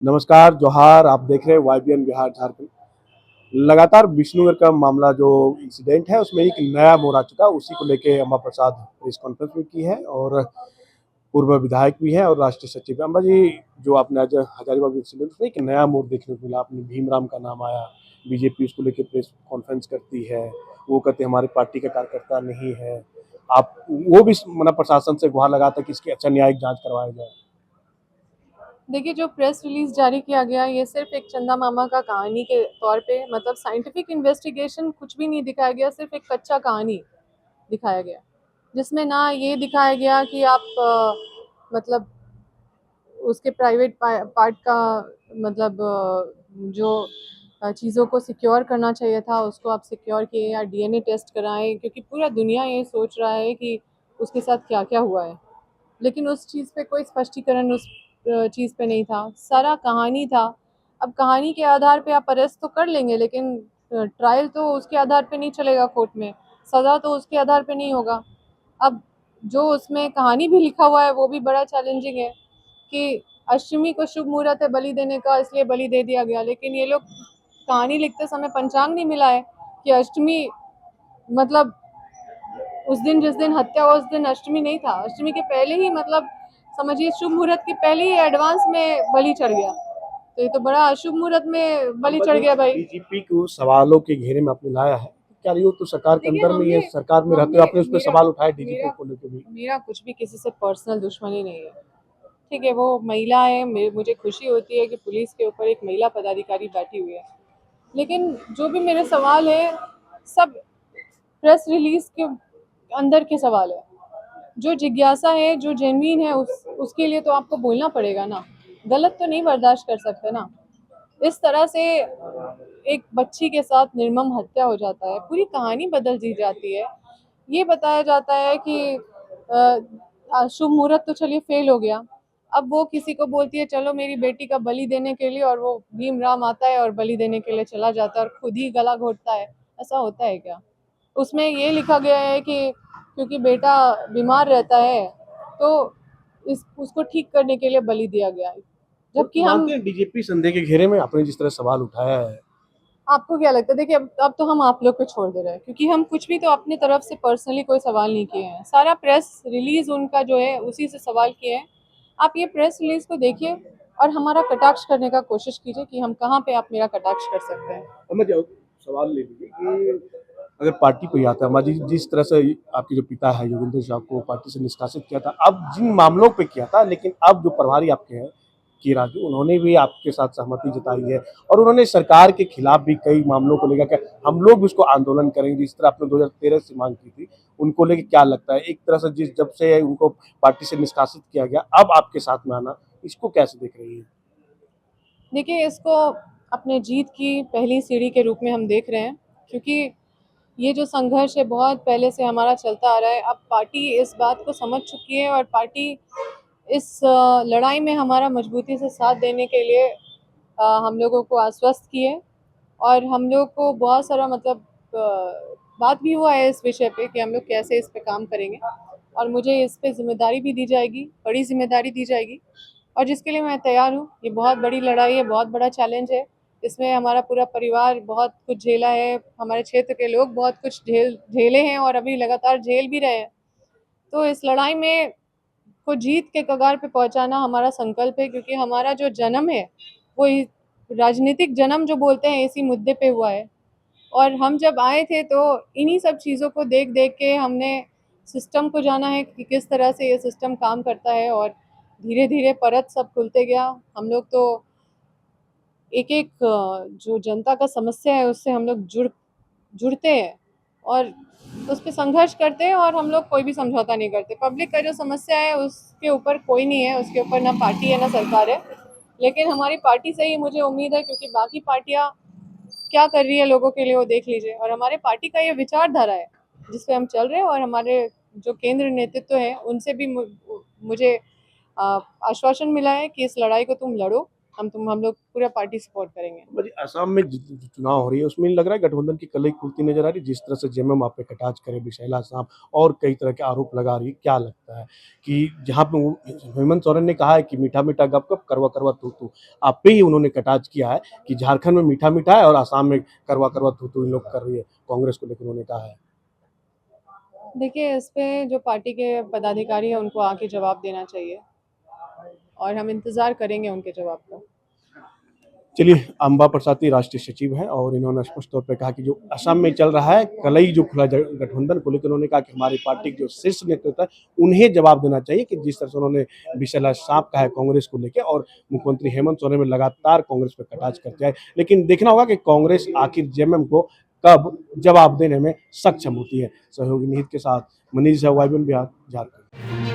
नमस्कार, जोहार। आप देख रहे हैं वाईबीएन बिहार झारखंड। लगातार विष्णुनगर का मामला जो इंसिडेंट है उसमें एक नया मोड़ आ चुका है। उसी को लेके अम्बा प्रसाद प्रेस कॉन्फ्रेंस भी की है और पूर्व विधायक भी हैं और राष्ट्रीय सचिव हैं। अम्बा जी, जो आपने आज हजारीबाग इंसिडेंट में एक नया मोड़ देखने को मिला। आपने भीमराव का नाम आया, बीजेपी उसको लेके प्रेस कॉन्फ्रेंस करती है। वो कहते हैं हमारी पार्टी का कार्यकर्ता नहीं है। आप वो भी मतलब प्रशासन से गुहार लगाता कि इसकी अच्छा न्यायिक जांच करवाया जाए। देखिए, जो प्रेस रिलीज जारी किया गया ये सिर्फ एक चंदा मामा का कहानी के तौर पे, मतलब साइंटिफिक इन्वेस्टिगेशन कुछ भी नहीं दिखाया गया, सिर्फ एक कच्चा कहानी दिखाया गया जिसमें ना ये दिखाया गया कि आप मतलब उसके प्राइवेट पार्ट का, मतलब जो चीज़ों को सिक्योर करना चाहिए था उसको आप सिक्योर किए या डीएनए टेस्ट कराएं, क्योंकि पूरा दुनिया ये सोच रहा है कि उसके साथ क्या क्या हुआ है। लेकिन उस चीज़ पे कोई स्पष्टीकरण उस चीज़ पे नहीं था, सारा कहानी था। अब कहानी के आधार पे आप अरेस्ट तो कर लेंगे, लेकिन ट्रायल तो उसके आधार पे नहीं चलेगा कोर्ट में, सज़ा तो उसके आधार पे नहीं होगा। अब जो उसमें कहानी भी लिखा हुआ है वो भी बड़ा चैलेंजिंग है कि अष्टमी को शुभ मुहूर्त है बलि देने का, इसलिए बलि दे दिया गया। लेकिन ये लोग कहानी लिखते समय पंचांग नहीं मिला है कि अष्टमी, मतलब उस दिन जिस दिन हत्या हुआ उस दिन अष्टमी नहीं था, अष्टमी के पहले ही, मतलब समझिए शुभ मुहूर्त के पहले ही एडवांस में बलि चढ़ गया। तो ये तो बड़ा अशुभ मुहूर्त में बलि अम्बा चढ़ जी, गया भाई। बीजेपी को सवालों के घेरे में आपने लाया है। क्या ये तो सरकार के देखिए, अंदर में ही है, हमने सरकार में रहते हमने हुए आपने उस पर मेरा सवाल उठाए डीजीपी मेरा को लेकर भी। मेरा कुछ भी किसी से पर्सनल दुश्मनी नहीं है। ठीक है, वो महिला है, मुझे खुशी होती है कि पुलिस के ऊपर एक महिला पदाधिकारी बैठी हुई है। लेकिन जो भी मेरे सवाल है सब प्रेस रिलीज के अंदर के सवाल है। जो जिज्ञासा है, जो जेन्युइन है, उसके लिए तो आपको बोलना पड़ेगा ना। गलत तो नहीं बर्दाश्त कर सकते ना। इस तरह से एक बच्ची के साथ निर्मम हत्या हो जाता है, पूरी कहानी बदल दी जाती है। ये बताया जाता है कि शुभ मुहूर्त तो चलिए फेल हो गया। अब वो किसी को बोलती है चलो मेरी बेटी का बलि देने के लिए, और वो भीम राम आता है और बलि देने के लिए चला जाता है और खुद ही गला घोटता है। ऐसा होता है क्या? उसमें ये लिखा गया है कि क्योंकि बेटा बीमार रहता है तो इस उसको ठीक करने के लिए बलि दिया गया है, तो जबकि हम। मानते हैं डीजीपी संदेह के घेरे में आपने जिस तरह सवाल उठाया है। आपको क्या लगता है? देखिए, अब तो हम आप लोग पे छोड़ दे रहे हैं, क्योंकि हम कुछ भी तो अपनी तरफ से पर्सनली कोई सवाल नहीं किए हैं। सारा प्रेस रिलीज उनका जो है उसी से सवाल किए हैं। आप ये प्रेस रिलीज को देखिए और हमारा कटाक्ष करने का कोशिश कीजिए कि हम कहाँ पे आप मेरा कटाक्ष कर सकते हैं। अम्मा जी, सवाल ले लीजिए कि अगर पार्टी को ही आता है, अम्मा जी जिस तरह से आपके जो पिता है योगेंद्र शाह को पार्टी से निष्कासित किया था, अब जिन मामलों पे किया था, लेकिन अब जो प्रभारी आपके हैं की राजू, उन्होंने भी आपके साथ सहमति जताई है और उन्होंने सरकार के खिलाफ भी कई मामलों को लेकर के हम लोग भी उसको आंदोलन करेंगे जिस तरह आपने 2013 से मांग की थी। उनको लेके क्या लगता है, एक तरह से जिस जब से उनको पार्टी से निष्कासित किया गया अब आपके साथ में आना, इसको कैसे देख रही है? देखिए, इसको अपने जीत की पहली सीढ़ी के रूप में हम देख रहे हैं, क्योंकि ये जो संघर्ष है बहुत पहले से हमारा चलता आ रहा है। अब पार्टी इस बात को समझ चुकी है और पार्टी इस लड़ाई में हमारा मजबूती से साथ देने के लिए हम लोगों को आश्वस्त किए। और हम लोग को बहुत सारा, मतलब बात भी हुआ है इस विषय पे कि हम लोग कैसे इस पे काम करेंगे, और मुझे इस पे जिम्मेदारी भी दी जाएगी, बड़ी जिम्मेदारी दी जाएगी, और जिसके लिए मैं तैयार हूँ। ये बहुत बड़ी लड़ाई है, बहुत बड़ा चैलेंज है। इसमें हमारा पूरा परिवार बहुत कुछ झेला है, हमारे क्षेत्र के लोग बहुत कुछ झेले हैं और अभी लगातार झेल भी रहे हैं। तो इस लड़ाई में को जीत के कगार पे पहुंचाना हमारा संकल्प है, क्योंकि हमारा जो जन्म है वो राजनीतिक जन्म जो बोलते हैं इसी मुद्दे पे हुआ है। और हम जब आए थे तो इन्हीं सब चीज़ों को देख देख के हमने सिस्टम को जाना है कि किस तरह से ये सिस्टम काम करता है, और धीरे धीरे परत सब खुलते गया। हम लोग तो एक एक जो जनता का समस्या है उससे हम लोग जुड़ते हैं और उस पे संघर्ष करते हैं, और हम लोग कोई भी समझौता नहीं करते। पब्लिक का जो समस्या है उसके ऊपर कोई नहीं है, उसके ऊपर ना पार्टी है ना सरकार है। लेकिन हमारी पार्टी से ही मुझे उम्मीद है, क्योंकि बाकी पार्टियां क्या कर रही है लोगों के लिए वो देख लीजिए। और हमारे पार्टी का ये विचारधारा है जिस पे हम चल रहे हैं, और हमारे जो केंद्र नेतृत्व है उनसे भी मुझे आश्वासन मिला है कि इस लड़ाई को तुम लड़ो हम लोग पूरा पार्टी सपोर्ट करेंगे। बट असम में जो चुनाव हो रही है उसमें लग रहा है गठबंधन की कलई खुलती नजर आ रही है, जिस तरह से जेएमएम आप पे कटाक्ष करे विशाला आसाम और कई तरह के आरोप लगा रही है। क्या लगता है कि जहाँ पे हेमंत सोरेन ने कहा है कि मीठा मीठा गप गप करवा करवा तू तू, आप पे ही उन्होंने कटाक्ष किया है कि झारखंड में मीठा मीठा है और आसाम में करवा करवा तू तू इन लोग कर रही है कांग्रेस को, लेकिन उन्होंने कहा है। देखिए, इस पे जो पार्टी के पदाधिकारी हैं उनको आके जवाब देना चाहिए और हम इंतज़ार करेंगे उनके जवाब का। चलिए, अम्बा प्रसाद राष्ट्रीय सचिव हैं और इन्होंने स्पष्ट तौर पे कहा कि जो असम में चल रहा है कलई जो खुला गठबंधन को लेकर, उन्होंने कहा कि हमारी पार्टी के जो शीर्ष नेतृत्व है उन्हें जवाब देना चाहिए कि जिस तरह से उन्होंने विशाला सांप कहा है कांग्रेस को लेकर और मुख्यमंत्री हेमंत सोरेन में लगातार कांग्रेस पर कटाक्ष करते हैं। लेकिन देखना होगा कि कांग्रेस आखिर जेएमएम को कब जवाब देने में सक्षम होती है। सहयोगी निहित के साथ मनीष झा, वाईबीएन बिहार, झारखंड।